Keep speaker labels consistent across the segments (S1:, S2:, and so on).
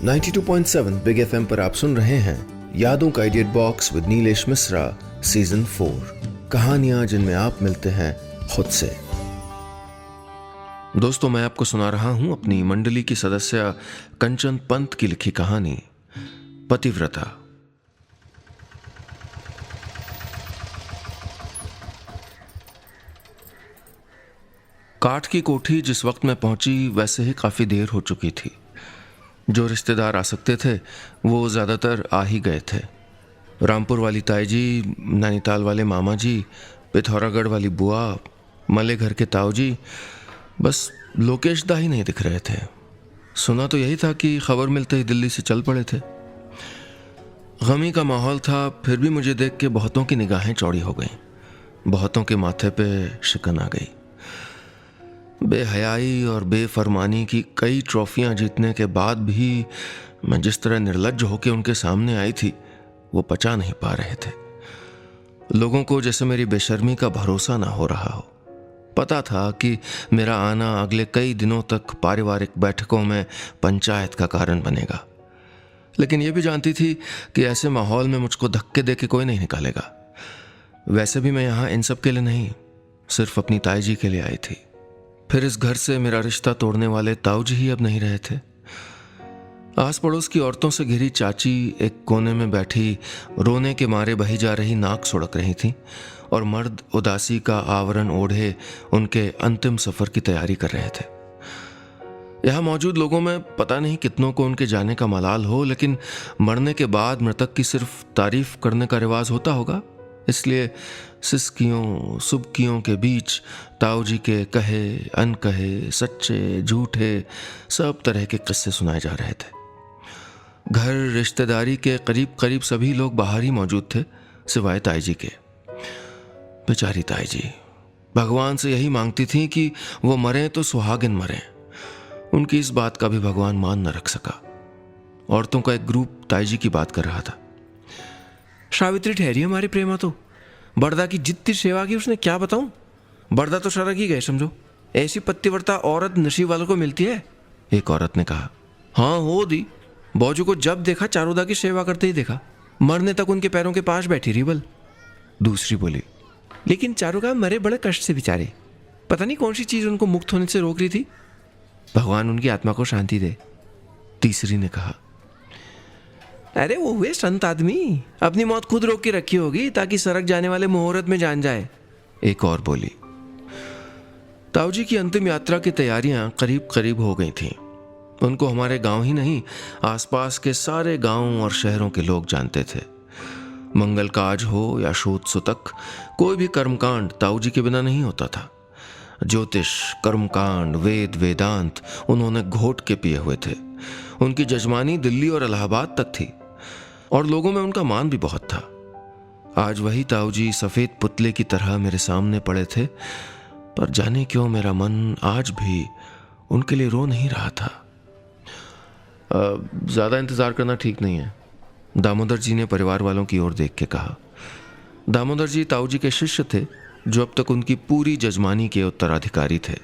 S1: 92.7 big FM पर आप सुन रहे हैं यादों का idiot box with Nilesh Mishra season 4। कहानियां जिनमें आप मिलते हैं खुद से। दोस्तों, मैं आपको सुना रहा हूं अपनी मंडली की सदस्य कंचन पंत की लिखी कहानी पतिव्रता। काठ की कोठी जिस वक्त मैं पहुंची वैसे ही काफी देर हो चुकी थी। जो रिश्तेदार आ सकते थे वो ज़्यादातर आ ही गए थे। रामपुर वाली ताई जी, नैनीताल वाले मामा जी, पिथौरागढ़ वाली बुआ, मले घर के ताऊ जी, बस लोकेश दा ही नहीं दिख रहे थे। सुना तो यही था कि खबर मिलते ही दिल्ली से चल पड़े थे। गमी का माहौल था, फिर भी मुझे देख के बहुतों की निगाहें चौड़ी हो गईं। बहुतों के माथे पे शिकन आ गई। बेहयाई और बेफरमानी की कई ट्रॉफियां जीतने के बाद भी मैं जिस तरह निर्लज्ज होकर उनके सामने आई थी वो पचा नहीं पा रहे थे। लोगों को जैसे मेरी बेशर्मी का भरोसा ना हो रहा हो। पता था कि मेरा आना अगले कई दिनों तक पारिवारिक बैठकों में पंचायत का कारण बनेगा, लेकिन ये भी जानती थी कि ऐसे माहौल में मुझको धक्के दे के कोई नहीं निकालेगा। वैसे भी मैं यहाँ इन सब के लिए नहीं, सिर्फ अपनी ताई जी के लिए आई थी। फिर इस घर से मेरा रिश्ता तोड़ने वाले ताऊ जी ही अब नहीं रहे थे। आस पड़ोस की औरतों से घिरी चाची एक कोने में बैठी रोने के मारे बही जा रही नाक सुड़क रही थी और मर्द उदासी का आवरण ओढ़े उनके अंतिम सफर की तैयारी कर रहे थे। यहाँ मौजूद लोगों में पता नहीं कितनों को उनके जाने का मलाल हो, लेकिन मरने के बाद मृतक की सिर्फ तारीफ करने का रिवाज होता होगा, इसलिए सिसकियों सुबकियों के बीच ताऊ जी के कहे अनकहे, सच्चे झूठे सब तरह के किस्से सुनाए जा रहे थे। घर रिश्तेदारी के करीब करीब सभी लोग बाहर ही मौजूद थे सिवाय ताई जी के। बेचारी ताई जी भगवान से यही मांगती थी कि वो मरें तो सुहागिन मरें। उनकी इस बात का भी भगवान मान न रख सका। औरतों का एक ग्रुप ताई जी की बात कर रहा था।
S2: सावित्री ठहरी हमारी प्रेमा तो बड़दा की जितनी सेवा की उसने क्या बताऊं। बड़दा तो सड़क ही गए समझो। ऐसी पतिव्रता औरत नसीब वालों को मिलती है।
S1: एक औरत ने कहा।
S2: हाँ हो दी। बौजू को जब देखा चारोदा की सेवा करते ही देखा, मरने तक उनके पैरों के पास बैठी रही बल।
S1: दूसरी बोली,
S2: लेकिन चारोगा मरे बड़े कष्ट से बेचारे। पता नहीं कौन सी चीज उनको मुक्त होने से रोक रही थी। भगवान उनकी आत्मा को शांति दे।
S1: तीसरी ने कहा।
S2: अरे वो हुए संत आदमी, अपनी मौत खुद रोक के रखी होगी ताकि सड़क जाने वाले मुहूर्त में जान जाए।
S1: एक और बोली। ताऊ जी की अंतिम यात्रा की तैयारियां करीब करीब हो गई थीं। उनको हमारे गांव ही नहीं, आसपास के सारे गांव और शहरों के लोग जानते थे। मंगल काज हो या शोध सुतक, कोई भी कर्मकांड ताऊ जी के बिना नहीं होता था। ज्योतिष, कर्मकांड, वेद वेदांत उन्होंने घोट के पिए हुए थे। उनकी जजमानी दिल्ली और इलाहाबाद तक थी और लोगों में उनका मान भी बहुत था। आज वही ताऊ जी सफेद पुतले की तरह मेरे सामने पड़े थे, पर जाने क्यों मेरा मन आज भी उनके लिए रो नहीं रहा था। ज्यादा इंतजार करना ठीक नहीं है, दामोदर जी ने परिवार वालों की ओर देख के कहा। दामोदर जी ताऊ जी के शिष्य थे जो अब तक उनकी पूरी जजमानी के उत्तराधिकारी थे।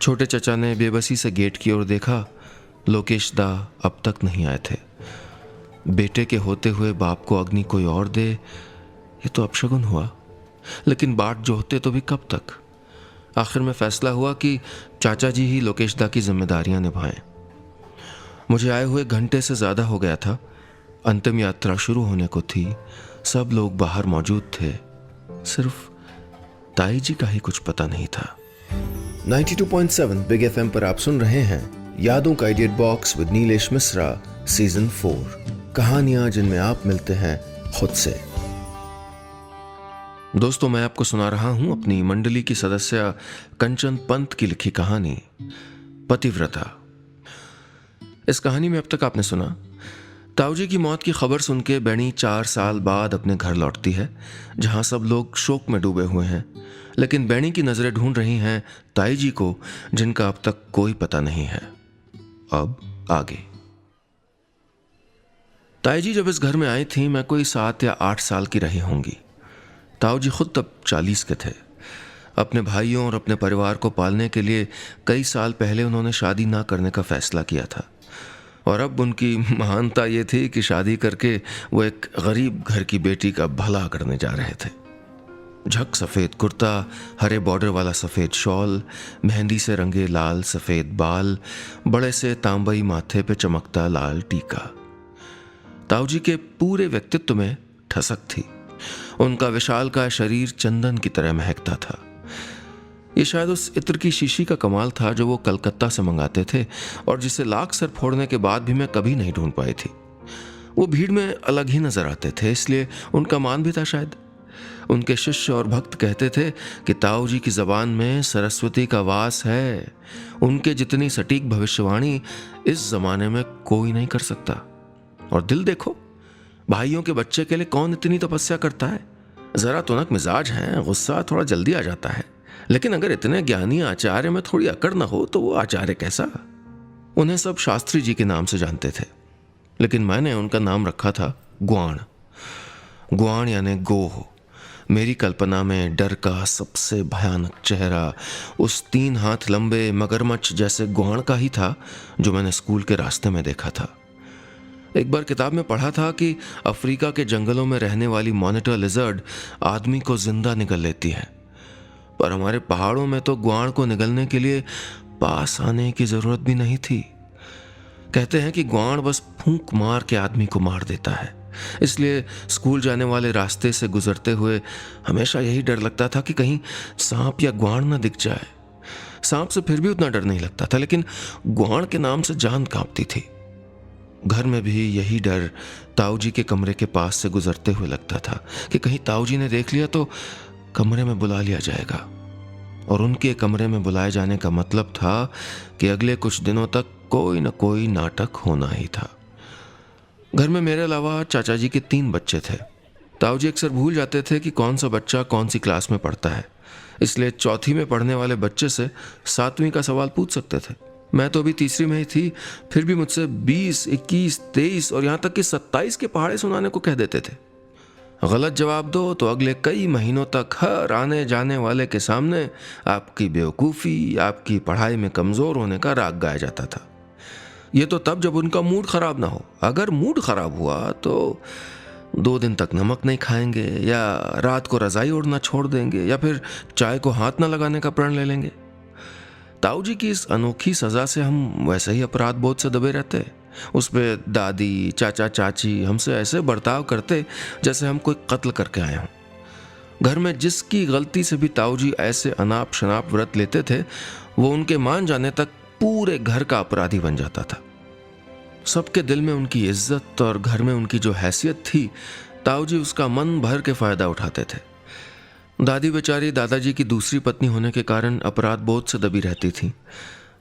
S1: छोटे चचा ने बेबसी से गेट की ओर देखा। लोकेश दा अब तक नहीं आए थे। बेटे के होते हुए बाप को अग्नि कोई और दे, ये तो अपशगुन हुआ, लेकिन बाट जोहते तो भी कब तक। आखिर में फैसला हुआ कि चाचा जी ही लोकेश दा की जिम्मेदारियां निभाएं। मुझे आए हुए घंटे से ज्यादा हो गया था। अंतिम यात्रा शुरू होने को थी। सब लोग बाहर मौजूद थे, सिर्फ ताई जी का ही कुछ पता नहीं था। 92.7 बिग एफएम पर आप सुन रहे हैं यादों का idiot box with Nilesh Mishra season 4। कहानियां जिनमें आप मिलते हैं खुद से। दोस्तों, मैं आपको सुना रहा हूं अपनी मंडली की सदस्य कंचन पंत की लिखी कहानी पतिव्रता। इस कहानी में अब तक आपने सुना ताऊ जी की मौत की खबर सुन के बैणी 4 साल बाद अपने घर लौटती है, जहां सब लोग शोक में डूबे हुए हैं, लेकिन बैणी की नजरें ढूंढ रही हैं ताई जी को, जिनका अब तक कोई पता नहीं है। अब आगे। ताई जी जब इस घर में आई थी, मैं कोई 7 या 8 साल की रही होंगी। ताऊ जी खुद तब 40 के थे। अपने भाइयों और अपने परिवार को पालने के लिए कई साल पहले उन्होंने शादी ना करने का फैसला किया था। और अब उनकी महानता ये थी कि शादी करके वो एक गरीब घर की बेटी का भला करने जा रहे थे। झक सफ़ेद कुर्ता, हरे बॉर्डर वाला सफ़ेद शॉल, मेहंदी से रंगे लाल सफ़ेद बाल, बड़े से तांबई माथे पे चमकता लाल टीका। ताऊजी के पूरे व्यक्तित्व में ठसक थी। उनका विशालकाय शरीर चंदन की तरह महकता था। ये शायद उस इत्र की शीशी का कमाल था जो वो कलकत्ता से मंगाते थे और जिसे लाख सर फोड़ने के बाद भी मैं कभी नहीं ढूंढ पाई थी। वो भीड़ में अलग ही नजर आते थे, इसलिए उनका मान भी था शायद। उनके शिष्य और भक्त कहते थे कि ताऊजी की जबान में सरस्वती का वास है। उनके जितनी सटीक भविष्यवाणी इस जमाने में कोई नहीं कर सकता। और दिल देखो, भाइयों के बच्चे के लिए कौन इतनी तपस्या करता है। जरा तुनक मिजाज है, गुस्सा थोड़ा जल्दी आ जाता है, लेकिन अगर इतने ज्ञानी आचार्य में थोड़ी अकड़ न हो तो वो आचार्य कैसा। उन्हें सब शास्त्री जी के नाम से जानते थे, लेकिन मैंने उनका नाम रखा था ग्वाण। ग्वाण यानी गोह। मेरी कल्पना में डर का सबसे भयानक चेहरा उस 3 हाथ लंबे मगरमच्छ जैसे ग्वाण का ही था जो मैंने स्कूल के रास्ते में देखा था। एक बार किताब में पढ़ा था कि अफ्रीका के जंगलों में रहने वाली मॉनिटर लिजर्ड आदमी को जिंदा निगल लेती है, पर हमारे पहाड़ों में तो ग्वाण को निगलने के लिए पास आने की जरूरत भी नहीं थी। कहते हैं कि ग्वाण बस फूंक मार के आदमी को मार देता है। इसलिए स्कूल जाने वाले रास्ते से गुजरते हुए हमेशा यही डर लगता था कि कहीं सांप या ग्वाण न दिख जाए। सांप से फिर भी उतना डर नहीं लगता था, लेकिन ग्वाण के नाम से जान कांपती थी। घर में भी यही डर ताऊजी के कमरे के पास से गुजरते हुए लगता था कि कहीं ताऊजी ने देख लिया तो कमरे में बुला लिया जाएगा। और उनके कमरे में बुलाए जाने का मतलब था कि अगले कुछ दिनों तक कोई न कोई नाटक होना ही था। घर में मेरे अलावा चाचा जी के 3 बच्चे थे। ताऊजी अक्सर भूल जाते थे कि कौन सा बच्चा कौन सी क्लास में पढ़ता है, इसलिए चौथी में पढ़ने वाले बच्चे से 7वीं का सवाल पूछ सकते थे। मैं तो अभी तीसरी में ही थी, फिर भी मुझसे 20, 21, 23 और यहाँ तक कि 27 के पहाड़े सुनाने को कह देते थे। गलत जवाब दो तो अगले कई महीनों तक हर आने जाने वाले के सामने आपकी बेवकूफ़ी, आपकी पढ़ाई में कमज़ोर होने का राग गाया जाता था। ये तो तब जब उनका मूड खराब ना हो। अगर मूड खराब हुआ तो 2 दिन तक नमक नहीं खाएंगे, या रात को रजाई ओढ़ना छोड़ देंगे, या फिर चाय को हाथ न लगाने का प्रण ले लेंगे। ताऊजी की इस अनोखी सज़ा से हम वैसे ही अपराध बोध से दबे रहते। उस पे दादी, चाचा, चाची हमसे ऐसे बर्ताव करते जैसे हम कोई कत्ल करके आए हों। घर में जिसकी गलती से भी ताऊजी ऐसे अनाप शनाप व्रत लेते थे, वो उनके मान जाने तक पूरे घर का अपराधी बन जाता था। सबके दिल में उनकी इज्जत और घर में उनकी जो हैसियत थी, ताऊजी उसका मन भर के फायदा उठाते थे। दादी बेचारी दादाजी की दूसरी पत्नी होने के कारण अपराध बोध से दबी रहती थी।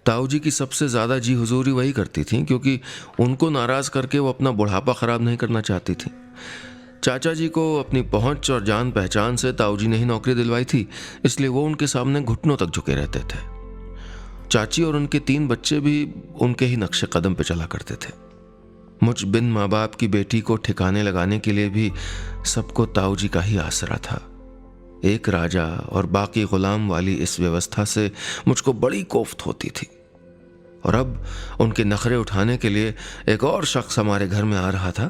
S1: ताऊजी की सबसे ज़्यादा जी हुजूरी वही करती थी, क्योंकि उनको नाराज़ करके वो अपना बुढ़ापा ख़राब नहीं करना चाहती थी। चाचा जी को अपनी पहुंच और जान पहचान से ताऊजी ने ही नौकरी दिलवाई थी, इसलिए वो उनके सामने घुटनों तक झुके रहते थे। चाची और उनके 3 बच्चे भी उनके ही नक्शे कदम पे चला करते थे। मुझ बिन माँ बाप की बेटी को ठिकाने लगाने के लिए भी सबको ताऊजी का ही आसरा था। एक राजा और बाकी गुलाम वाली इस व्यवस्था से मुझको बड़ी कोफ्त होती थी। और अब उनके नखरे उठाने के लिए एक और शख्स हमारे घर में आ रहा था,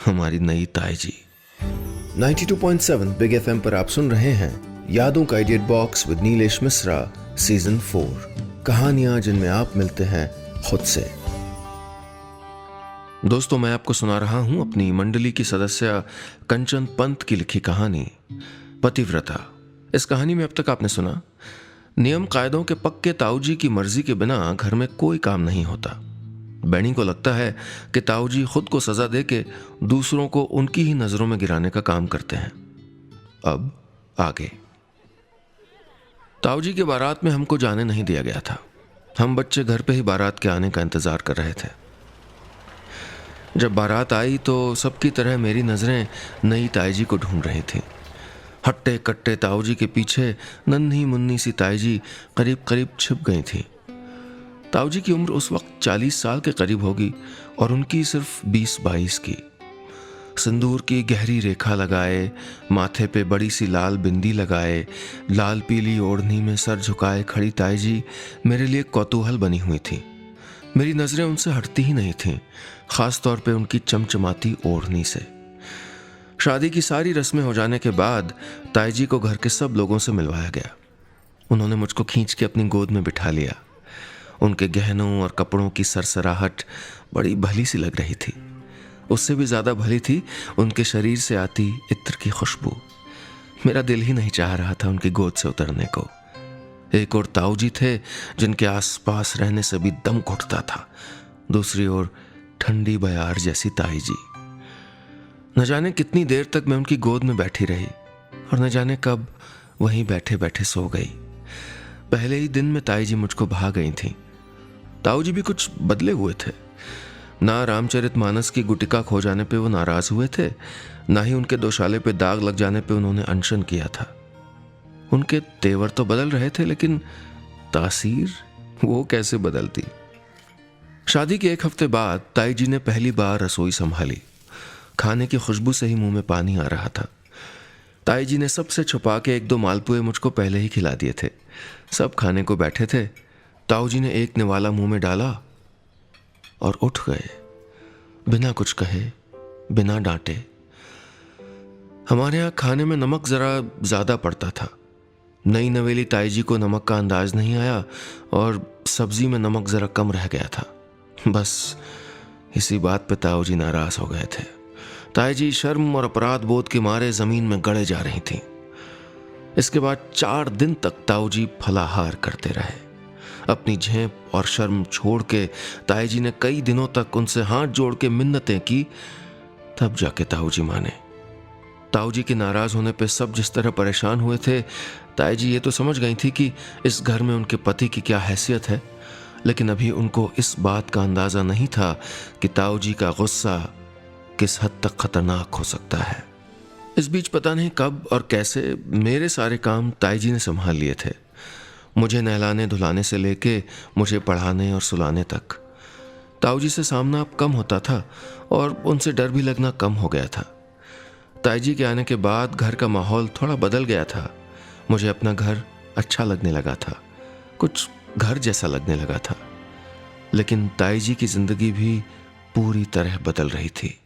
S1: हमारी नई ताई जी। 92.7 बिग एफएम पर आप सुन रहे हैं यादों का edit box with Nilesh Mishra season 4, कहानियां जिनमें आप मिलते हैं खुद से। दोस्तों, मैं आपको सुना रहा हूं अपनी मंडली की सदस्य कंचन पंत की लिखी कहानी पतिव्रता। इस कहानी में अब तक आपने सुना, नियम कायदों के पक्के ताऊजी की मर्जी के बिना घर में कोई काम नहीं होता। बैनी को लगता है कि ताऊजी खुद को सजा देके दूसरों को उनकी ही नजरों में गिराने का काम करते हैं। अब आगे। ताऊजी के बारात में हमको जाने नहीं दिया गया था। हम बच्चे घर पे ही बारात के आने का इंतजार कर रहे थे। जब बारात आई तो सबकी तरह मेरी नजरें नई ताई जी को ढूंढ रही थी। हट्टे कट्टे ताऊजी के पीछे नन्ही मुन्नी सी ताई जी करीब करीब छिप गई थी। ताऊजी की उम्र उस वक्त 40 साल के करीब होगी और उनकी सिर्फ 20-22 की। सिंदूर की गहरी रेखा लगाए, माथे पे बड़ी सी लाल बिंदी लगाए, लाल पीली ओढ़नी में सर झुकाए खड़ी ताई जी मेरे लिए कौतूहल बनी हुई थी। मेरी नजरें उनसे हटती ही नहीं थीं, खास तौर पे उनकी चमचमाती ओढ़नी से। शादी की सारी रस्में हो जाने के बाद ताईजी को घर के सब लोगों से मिलवाया गया। उन्होंने मुझको खींच के अपनी गोद में बिठा लिया। उनके गहनों और कपड़ों की सरसराहट बड़ी भली सी लग रही थी। उससे भी ज्यादा भली थी उनके शरीर से आती इत्र की खुशबू। मेरा दिल ही नहीं चाह रहा था उनकी गोद से उतरने को। एक और ताऊजी थे जिनके आसपास रहने से भी दम घुटता था, दूसरी ओर ठंडी बयार जैसी ताई जी। न जाने कितनी देर तक मैं उनकी गोद में बैठी रही और न जाने कब वहीं बैठे बैठे सो गई। पहले ही दिन में ताई जी मुझको भा गई थी। ताऊ जी भी कुछ बदले हुए थे। ना रामचरितमानस की गुटिका खो जाने पे वो नाराज हुए थे, ना ही उनके दोशाले पे दाग लग जाने पे उन्होंने अनशन किया था। उनके तेवर तो बदल रहे थे, लेकिन तासीर वो कैसे बदलती। शादी के 1 हफ्ते बाद ताई जी ने पहली बार रसोई संभाली। खाने की खुशबू से ही मुंह में पानी आ रहा था। ताई जी ने सबसे छुपा के 1-2 मालपुए मुझको पहले ही खिला दिए थे। सब खाने को बैठे थे। ताऊ जी ने एक निवाला मुंह में डाला और उठ गए, बिना कुछ कहे, बिना डांटे। हमारे यहाँ खाने में नमक जरा ज्यादा पड़ता था। नई नवेली ताई जी को नमक का अंदाज नहीं आया और सब्जी में नमक जरा कम रह गया था। बस इसी बात पे ताऊ जी नाराज हो गए थे। ताई जी शर्म और अपराध बोध के मारे जमीन में गड़े जा रही थीं। इसके बाद 4 दिन तक ताऊ जी फलाहार करते रहे। अपनी झेप और शर्म छोड़ के ताई जी ने कई दिनों तक उनसे हाथ जोड़ के मिन्नतें की, तब जाके ताऊ जी माने। ताऊ जी के नाराज होने पे सब जिस तरह परेशान हुए थे, ताई जी ये तो समझ गई थी कि इस घर में उनके पति की क्या हैसियत है, लेकिन अभी उनको इस बात का अंदाजा नहीं था कि ताऊ जी का गुस्सा किस हद तक खतरनाक हो सकता है। इस बीच पता नहीं कब और कैसे मेरे सारे काम ताई जी ने संभाल लिए थे। मुझे नहलाने धुलाने से लेके मुझे पढ़ाने और सुलाने तक। ताऊ जी से सामना अब कम होता था और उनसे डर भी लगना कम हो गया था। ताई जी के आने के बाद घर का माहौल थोड़ा बदल गया था। मुझे अपना घर अच्छा लगने लगा था, कुछ घर जैसा लगने लगा था। लेकिन ताई जी की जिंदगी भी पूरी तरह बदल रही थी।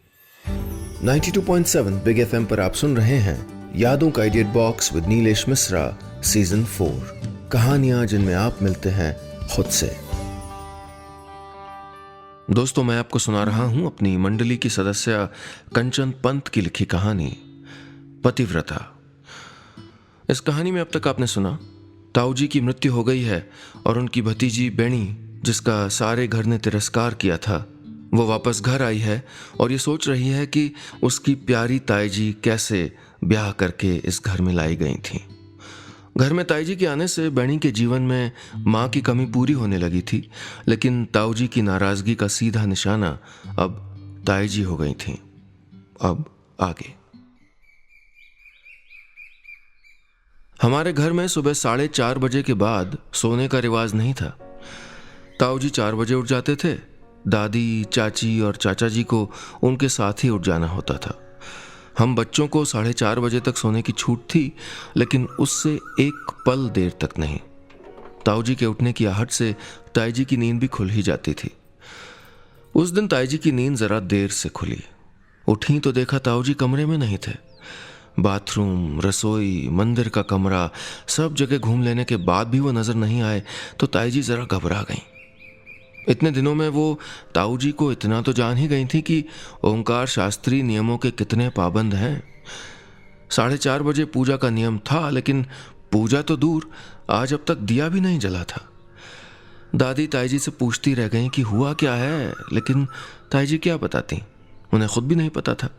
S1: 92.7 बिग FM पर आप सुन रहे हैं यादों का idiot box with Nilesh Mishra season 4, कहानियां जिनमें आप मिलते हैं खुद से। दोस्तों, मैं आपको सुना रहा हूं अपनी मंडली की सदस्य कंचन पंत की लिखी कहानी पतिव्रता। इस कहानी में अब तक आपने सुना ताऊ जी की मृत्यु हो गई है और उनकी भतीजी बेणी, जिसका सारे घर ने तिरस्कार किया था, वो वापस घर आई है और ये सोच रही है कि उसकी प्यारी ताई जी कैसे ब्याह करके इस घर में लाई गई थी। घर में ताई जी के आने से बेणी के जीवन में माँ की कमी पूरी होने लगी थी, लेकिन ताऊ जी की नाराजगी का सीधा निशाना अब ताई जी हो गई थी। अब आगे। हमारे घर में सुबह 4:30 बजे के बाद सोने का रिवाज नहीं था। ताऊ जी 4 बजे उठ जाते थे। दादी, चाची और चाचा जी को उनके साथ ही उठ जाना होता था। हम बच्चों को 4:30 बजे तक सोने की छूट थी, लेकिन उससे एक पल देर तक नहीं। ताऊ जी के उठने की आहट से ताई जी की नींद भी खुल ही जाती थी। उस दिन ताई जी की नींद जरा देर से खुली। उठी तो देखा ताऊ जी कमरे में नहीं थे। बाथरूम, रसोई, मंदिर का कमरा, सब जगह घूम लेने के बाद भी वो नजर नहीं आए तो ताई जी जरा घबरा गईं। इतने दिनों में वो ताऊ जी को इतना तो जान ही गई थी कि ओंकार शास्त्री नियमों के कितने पाबंद हैं। 4:30 बजे पूजा का नियम था, लेकिन पूजा तो दूर, आज अब तक दिया भी नहीं जला था। दादी ताई जी से पूछती रह गई कि हुआ क्या है, लेकिन ताई जी क्या बताती, उन्हें खुद भी नहीं पता था।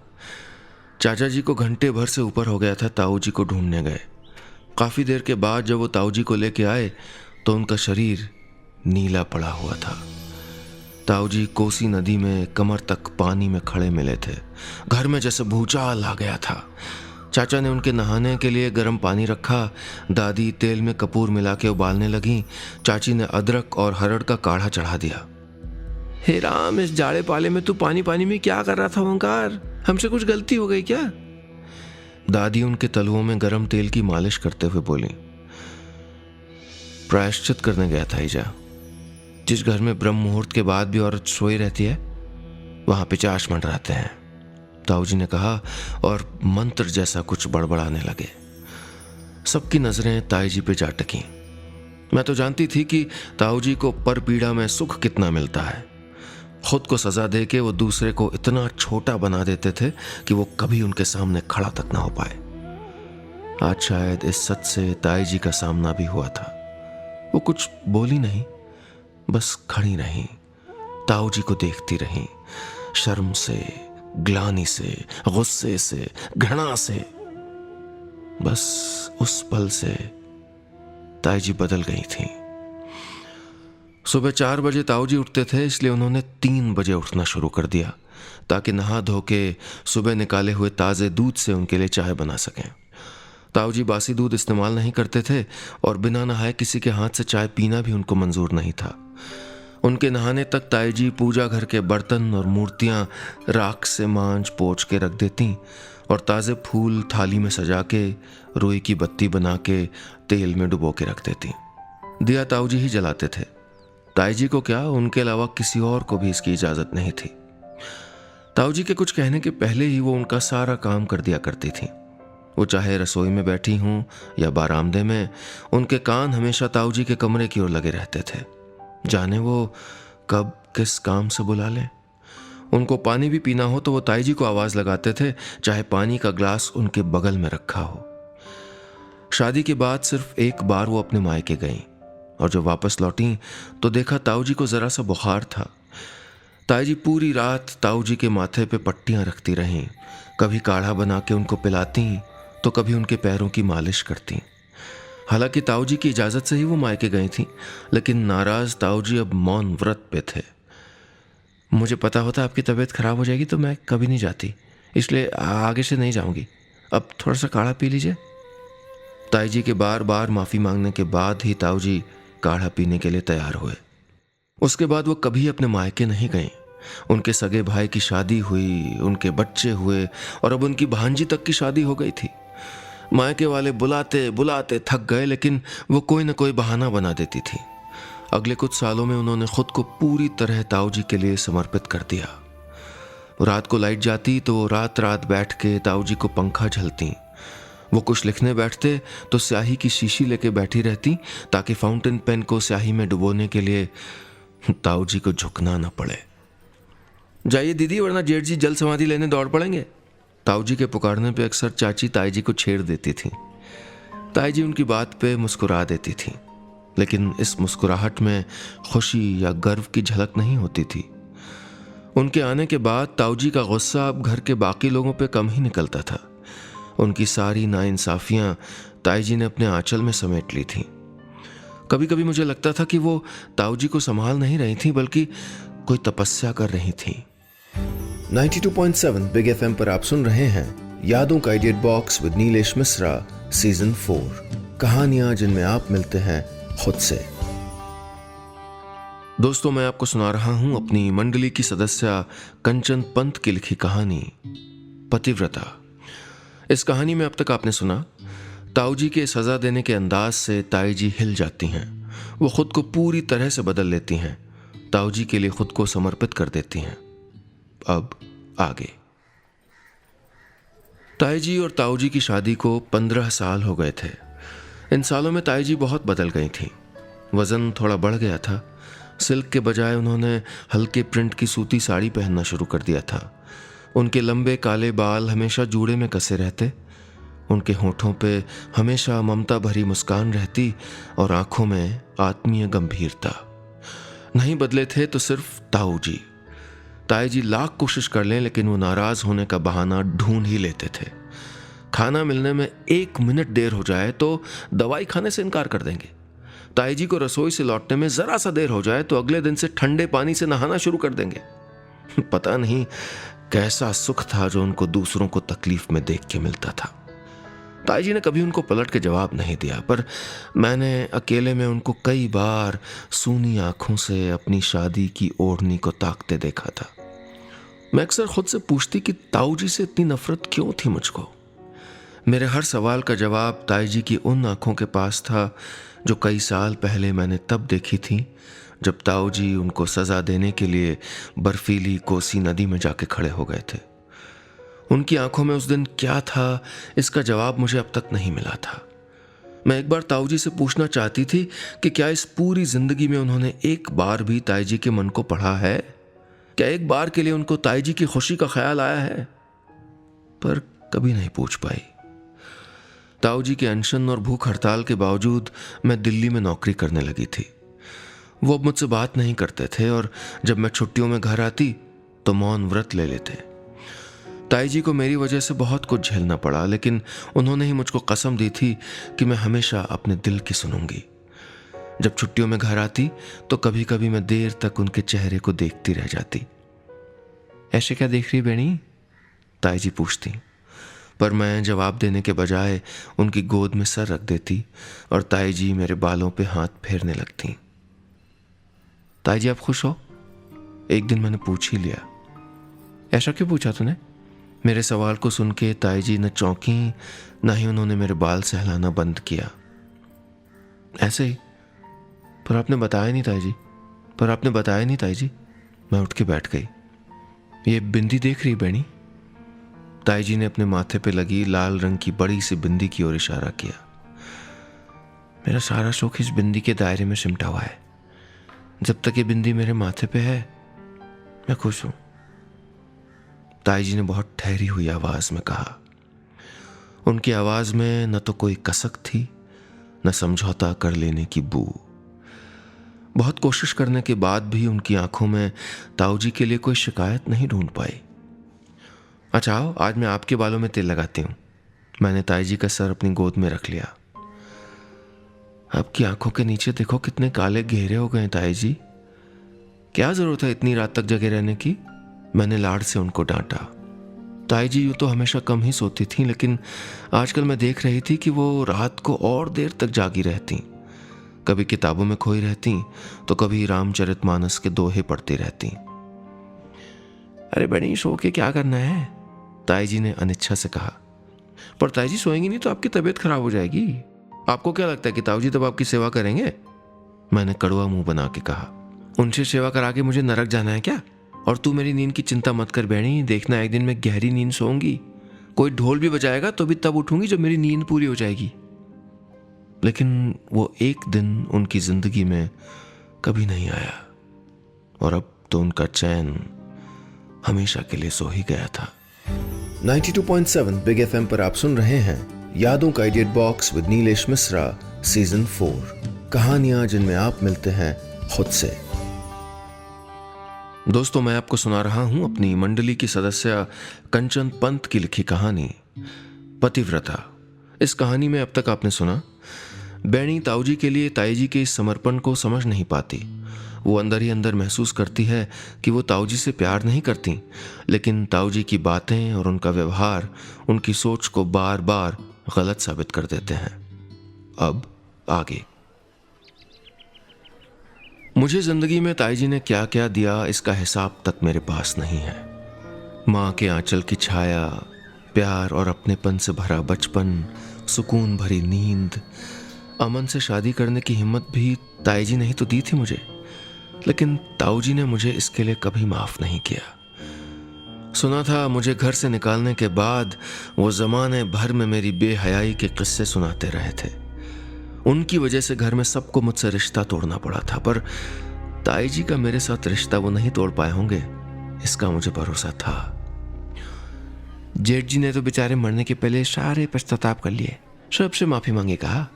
S1: चाचा जी को घंटे भर से ऊपर हो गया था ताऊ जी को ढूंढने गए। काफी देर के बाद जब वो ताऊ जी को लेके आए तो उनका शरीर नीला पड़ा हुआ था। ताऊ जी कोसी नदी में कमर तक पानी में खड़े मिले थे। घर में जैसे भूचाल आ गया था। चाचा ने उनके नहाने के लिए गर्म पानी रखा। दादी तेल में कपूर मिला के उबालने लगी। चाची ने अदरक और हरड़ का काढ़ा चढ़ा दिया।
S2: हे राम, इस जाड़े पाले में तू पानी पानी में क्या कर रहा था ओंकार? हमसे कुछ गलती हो गई क्या?
S1: दादी उनके तलुओं में गर्म तेल की मालिश करते हुए बोली। प्रायश्चित करने गया था ईजा। जिस घर में ब्रह्म मुहूर्त के बाद भी औरत सोई रहती है वहां पिशाच मंडराते हैं, ताऊ जी ने कहा और मंत्र जैसा कुछ बड़बड़ाने लगे। सबकी नजरें ताई जी पे जा टकी। मैं तो जानती थी कि ताऊ जी को पर पीड़ा में सुख कितना मिलता है। खुद को सजा दे के वो दूसरे को इतना छोटा बना देते थे कि वो कभी उनके सामने खड़ा तक ना हो पाए। आज शायद इस सच से ताई जी का सामना भी हुआ था। वो कुछ बोली नहीं, बस खड़ी रही, ताऊ जी को देखती रही, शर्म से, ग्लानि से, गुस्से से, घृणा से। बस उस पल से ताई जी बदल गई थी। सुबह 4 बजे ताऊ जी उठते थे, इसलिए उन्होंने 3 बजे उठना शुरू कर दिया ताकि नहा धो के सुबह निकाले हुए ताज़े दूध से उनके लिए चाय बना सकें। ताऊ जी बासी दूध इस्तेमाल नहीं करते थे और बिना नहाए किसी के हाथ से चाय पीना भी उनको मंजूर नहीं था। उनके नहाने तक ताई जी पूजा घर के बर्तन और मूर्तियां राख से मांज पोंछ के रख देती और ताज़े फूल थाली में सजा के रुई की बत्ती बना के तेल में डुबो के रख देती। दिया ताऊ जी ही जलाते थे। ताई जी को क्या, उनके अलावा किसी और को भी इसकी इजाज़त नहीं थी। ताऊ जी के कुछ कहने के पहले ही वो उनका सारा काम कर दिया करती थी। वो चाहे रसोई में बैठी हूं या बारामदे में, उनके कान हमेशा ताऊ जी के कमरे की ओर लगे रहते थे। जाने वो कब किस काम से बुला लें। उनको पानी भी पीना हो तो वो ताई जी को आवाज़ लगाते थे, चाहे पानी का ग्लास उनके बगल में रखा हो। शादी के बाद सिर्फ एक बार वो अपने मायके गईं और जब वापस लौटी तो देखा ताऊ जी को ज़रा सा बुखार था। ताई जी पूरी रात ताऊ जी के माथे पे पट्टियां रखती रहीं, कभी काढ़ा बना के उनको पिलाती तो कभी उनके पैरों की मालिश करती। हालांकि ताऊ जी की इजाज़त से ही वो मायके गई थी, लेकिन नाराज़ ताऊ जी अब मौन व्रत पे थे। मुझे पता होता आपकी तबीयत खराब हो जाएगी तो मैं कभी नहीं जाती, इसलिए आगे से नहीं जाऊंगी। अब थोड़ा सा काढ़ा पी लीजिए। ताई जी के बार बार माफ़ी मांगने के बाद ही ताऊ जी काढ़ा पीने के लिए तैयार हुए। उसके बाद वो कभी अपने मायके नहीं गए। उनके सगे भाई की शादी हुई, उनके बच्चे हुए और अब उनकी भांजी तक की शादी हो गई थी। मायके वाले बुलाते बुलाते थक गए, लेकिन वो कोई न कोई बहाना बना देती थी। अगले कुछ सालों में उन्होंने खुद को पूरी तरह ताऊ जी के लिए समर्पित कर दिया। रात को लाइट जाती तो वो रात रात बैठ के ताऊ जी को पंखा झलती। वो कुछ लिखने बैठते तो स्याही की शीशी लेके बैठी रहती ताकि फाउंटेन पेन को स्याही में डुबोने के लिए ताऊ जी को झुकना न पड़े। जाइए दीदी, वरना जेठ जी जल समाधि लेने दौड़ पड़ेंगे। ताऊ जी के पुकारने पे अक्सर चाची ताई जी को छेड़ देती थी। ताई जी उनकी बात पे मुस्कुरा देती थी, लेकिन इस मुस्कुराहट में खुशी या गर्व की झलक नहीं होती थी। उनके आने के बाद ताऊ जी का गुस्सा अब घर के बाकी लोगों पे कम ही निकलता था। उनकी सारी नाइंसाफियां ताई जी ने अपने आंचल में समेट ली थी। कभी कभी मुझे लगता था कि वो ताऊ जी को संभाल नहीं रही थी, बल्कि कोई तपस्या कर रही थी।
S3: 92.7 बिग एफएम पर आप सुन रहे हैं यादों का edit box with Nilesh Mishra season 4, कहानियां जिनमें आप मिलते हैं खुद से।
S1: दोस्तों, मैं आपको सुना रहा हूं अपनी मंडली की सदस्य कंचन पंत की लिखी कहानी पतिव्रता। इस कहानी में अब तक आपने सुना ताऊ जी के सजा देने के अंदाज से ताई जी हिल जाती हैं। वो खुद को पूरी तरह से बदल लेती हैं, ताऊ जी के लिए खुद को समर्पित कर देती हैं। अब आगे। ताई जी और ताऊ जी की शादी को 15 साल हो गए थे। इन सालों में ताई जी बहुत बदल गई थी। वजन थोड़ा बढ़ गया था। सिल्क के बजाय उन्होंने हल्के प्रिंट की सूती साड़ी पहनना शुरू कर दिया था। उनके लंबे काले बाल हमेशा जूड़े में कसे रहते। उनके होठों पे हमेशा ममता भरी मुस्कान रहती और आंखों में आत्मीय गंभीरता। नहीं बदले थे तो सिर्फ ताऊ जी। ताई जी लाख कोशिश कर लें, लेकिन वो नाराज होने का बहाना ढूंढ ही लेते थे। खाना मिलने में 1 मिनट देर हो जाए तो दवाई खाने से इनकार कर देंगे। ताई जी को रसोई से लौटने में जरा सा देर हो जाए तो अगले दिन से ठंडे पानी से नहाना शुरू कर देंगे। पता नहीं कैसा सुख था जो उनको दूसरों को तकलीफ में देख के मिलता था। ताई जी ने कभी उनको पलट के जवाब नहीं दिया, पर मैंने अकेले में उनको कई बार सूनी आंखों से अपनी शादी की ओढ़नी को ताकते देखा था। मैं अक्सर खुद से पूछती कि ताऊ जी से इतनी नफरत क्यों थी मुझको। मेरे हर सवाल का जवाब ताई जी की उन आंखों के पास था जो कई साल पहले मैंने तब देखी थी जब ताऊ जी उनको सजा देने के लिए बर्फीली कोसी नदी में जाके खड़े हो गए थे। उनकी आंखों में उस दिन क्या था, इसका जवाब मुझे अब तक नहीं मिला था। मैं एक बार ताऊ जी से पूछना चाहती थी कि क्या इस पूरी जिंदगी में उन्होंने एक बार भी ताई जी के मन को पढ़ा है? क्या एक बार के लिए उनको ताई जी की खुशी का ख्याल आया है? पर कभी नहीं पूछ पाई। ताऊ जी के अनशन और भूख हड़ताल के बावजूद मैं दिल्ली में नौकरी करने लगी थी। वो अब मुझसे बात नहीं करते थे और जब मैं छुट्टियों में घर आती तो मौन व्रत ले लेते। ताई जी को मेरी वजह से बहुत कुछ झेलना पड़ा, लेकिन उन्होंने ही मुझको कसम दी थी कि मैं हमेशा अपने दिल की सुनूंगी। जब छुट्टियों में घर आती तो कभी कभी मैं देर तक उनके चेहरे को देखती रह जाती।
S2: ऐसे क्या देख रही बेणी?
S1: ताई जी पूछती, पर मैं जवाब देने के बजाय उनकी गोद में सर रख देती और ताई जी मेरे बालों पे हाथ फेरने लगती।
S2: ताई जी आप खुश हो?
S1: एक दिन मैंने पूछ ही लिया।
S2: ऐसा क्यों पूछा तूने?
S1: मेरे सवाल को सुन के ताई जी न चौंकी न ही उन्होंने मेरे बाल सहलाना बंद किया।
S2: ऐसे ही। पर आपने बताया नहीं ताई जी।
S1: मैं उठ के बैठ गई।
S2: ये बिंदी देख रही बेणी?
S1: ताई जी ने अपने माथे पे लगी लाल रंग की बड़ी सी बिंदी की ओर इशारा किया।
S2: मेरा सारा शौक इस बिंदी के दायरे में सिमटा हुआ है। जब तक ये बिंदी मेरे माथे पे है मैं खुश हूं।
S1: ताई जी ने बहुत ठहरी हुई आवाज में कहा। उनकी आवाज में न तो कोई कसक थी न समझौता कर लेने की बू। बहुत कोशिश करने के बाद भी उनकी आंखों में ताऊ जी के लिए कोई शिकायत नहीं ढूंढ पाई। अच्छा आओ, आज मैं आपके बालों में तेल लगाती हूं। मैंने ताई जी का सर अपनी गोद में रख लिया। आपकी आंखों के नीचे देखो कितने काले घेरे हो गए ताई जी। क्या जरूरत है इतनी रात तक जगे रहने की? मैंने लाड़ से उनको डांटा। ताई जी यूं तो हमेशा कम ही सोती थीं, लेकिन आजकल मैं देख रही थी कि वो रात को और देर तक जागी रहती। कभी किताबों में खोई रहती तो कभी रामचरितमानस के दोहे पढ़ती रहती।
S2: अरे बड़ी सो के क्या करना है?
S1: ताई जी ने अनिच्छा से कहा।
S2: पर ताई जी सोएंगी नहीं तो आपकी तबीयत खराब हो जाएगी।
S1: आपको क्या लगता है कि ताऊ जी तब आपकी सेवा करेंगे? मैंने कड़वा मुंह बना के कहा।
S2: उनसे सेवा करा के मुझे नरक जाना है क्या? और तू मेरी नींद की चिंता मत कर बहनी, देखना एक दिन मैं गहरी नींद सोऊंगी। कोई ढोल भी बजाएगा तो भी तब उठूंगी जब मेरी नींद पूरी हो जाएगी।
S1: लेकिन वो एक दिन उनकी जिंदगी में कभी नहीं आया और अब तो उनका चैन हमेशा के लिए सो ही गया था।
S3: 92.7 बिग एफएम पर आप सुन रहे हैं यादों का edit box with Nilesh Mishra season 4, कहानियां जिनमें आप मिलते हैं खुद से।
S1: दोस्तों, मैं आपको सुना रहा हूं अपनी मंडली की सदस्य कंचन पंत की लिखी कहानी पतिव्रता। इस कहानी में अब तक आपने सुना, बैणी ताऊ जी के लिए ताई जी के इस समर्पण को समझ नहीं पाती। वो अंदर ही अंदर महसूस करती है कि वो ताऊ जी से प्यार नहीं करती, लेकिन ताऊ जी की बातें और उनका व्यवहार उनकी सोच को बार बार गलत साबित कर देते हैं। अब आगे। मुझे जिंदगी में ताई जी ने क्या क्या दिया इसका हिसाब तक मेरे पास नहीं है। माँ के आंचल की छाया, प्यार और अपनेपन से भरा बचपन, सुकून भरी नींद, अमन से शादी करने की हिम्मत भी ताई जी ने ही तो दी थी मुझे, लेकिन ताऊ जी ने मुझे इसके लिए कभी माफ नहीं किया। सुना था मुझे घर से निकालने के बाद वो जमाने भर में मेरी बेहयाई के किस्से सुनाते रहे थे। उनकी वजह से घर में सबको मुझसे रिश्ता तोड़ना पड़ा था, पर ताई जी का मेरे साथ रिश्ता वो नहीं तोड़ पाए होंगे, इसका मुझे भरोसा था।
S2: जेठ जी ने तो बेचारे मरने के पहले सारे पश्चाताप कर लिए, सबसे माफी मांगे। कहा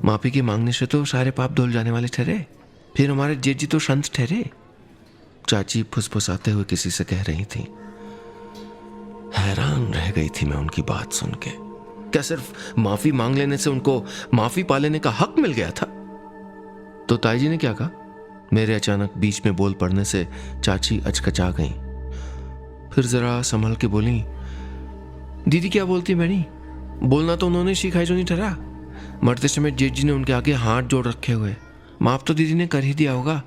S2: माफी के मांगने से तो सारे पाप धुल जाने वाले ठहरे। फिर हमारे जेठ जी तो संत ठहरे।
S1: चाची फुसफुसाते हुए किसी से कह रही थी। हैरान रह गई थी मैं उनकी बात सुन के। क्या सिर्फ माफी मांग लेने से उनको माफी पा लेने का हक मिल गया था? तो ताई जी ने क्या कहा? मेरे अचानक बीच में बोल पड़ने से चाची अचकचा गई। फिर जरा संभल के बोली,
S2: दीदी क्या बोलती है मैनी? बोलना तो उन्होंने सीखा जो नहीं ठहरा। मरते समय जेठ जी ने उनके आगे हाथ जोड़ रखे हुए। माफ तो दीदी ने कर ही दिया होगा।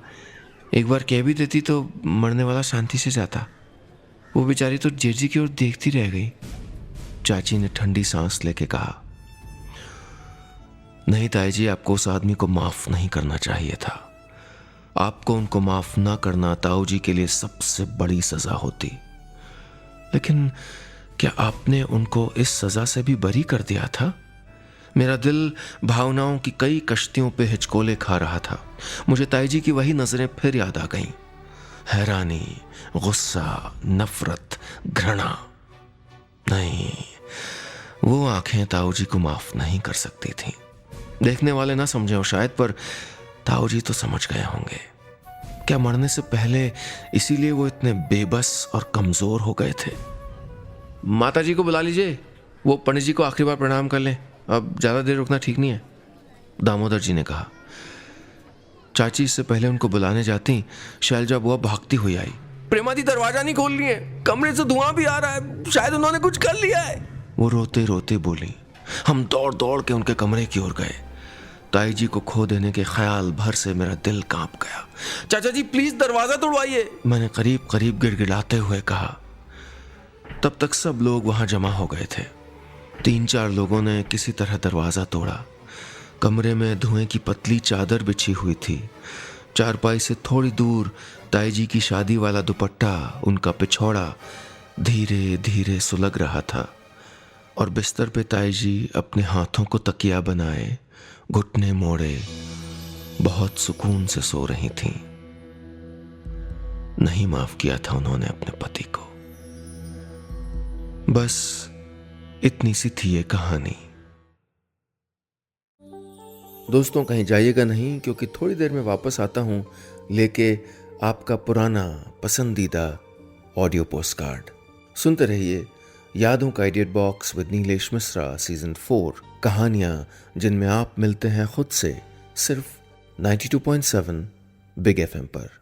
S2: एक बार कह भी देती तो मरने वाला शांति से जाता। वो बेचारी तो जेठ जी की ओर देखती रह गई।
S1: चाची ने ठंडी सांस लेके कहा, नहीं ताई जी, आपको उस आदमी को माफ नहीं करना चाहिए था। आपको उनको माफ ना करना ताऊ जी के लिए सबसे बड़ी सजा होती। लेकिन क्या आपने उनको इस सजा से भी बरी कर दिया था? मेरा दिल भावनाओं की कई कश्तियों पे हिचकोले खा रहा था। मुझे ताई जी की वही नजरें फिर याद आ गईं। हैरानी, गुस्सा, नफरत, घृणा। नहीं, वो आंखें ताऊ जी को माफ नहीं कर सकती थीं। देखने वाले ना समझे हो शायद, पर ताऊ जी तो समझ गए होंगे। क्या मरने से पहले इसीलिए वो इतने बेबस और कमजोर हो गए थे?
S2: माता जी को बुला लीजिए, वो पंडित जी को आखिरी बार प्रणाम कर लें, अब ज्यादा देर रुकना ठीक नहीं है,
S1: दामोदर जी ने कहा। चाची इससे पहले उनको बुलाने जाती, शैलजा बुआ भागती हुई आई।
S2: प्रेमा दी दरवाजा नहीं खोल रही है, कमरे से धुआं भी आ रहा है, शायद उन्होंने कुछ कर लिया है।
S1: वो रोते रोते बोली। हम दौड़ दौड़ के उनके कमरे की ओर गए। ताई जी को खो देने के ख्याल भर से मेरा दिल कांप गया।
S2: चाचा जी प्लीज दरवाजा तोड़वाइए,
S1: मैंने करीब करीब गिड़गिड़ाते हुए कहा। तब तक सब लोग वहां जमा हो गए थे। 3-4 लोगों ने किसी तरह दरवाजा तोड़ा। कमरे में धुएं की पतली चादर बिछी हुई थी। चारपाई से थोड़ी दूर ताई जी की शादी वाला दुपट्टा, उनका पिछौड़ा धीरे धीरे सुलग रहा था और बिस्तर पे ताई जी अपने हाथों को तकिया बनाए, घुटने मोड़े, बहुत सुकून से सो रही थीं। नहीं माफ किया था उन्होंने अपने पति को। बस इतनी सी थी ये कहानी।
S3: दोस्तों कहीं जाइएगा नहीं, क्योंकि थोड़ी देर में वापस आता हूं लेके आपका पुराना पसंदीदा ऑडियो पोस्टकार्ड। सुनते रहिए यादों का idiot box with Nilesh Mishra season 4, कहानियां जिनमें आप मिलते हैं खुद से, सिर्फ 92.7 बिग एफएम पर।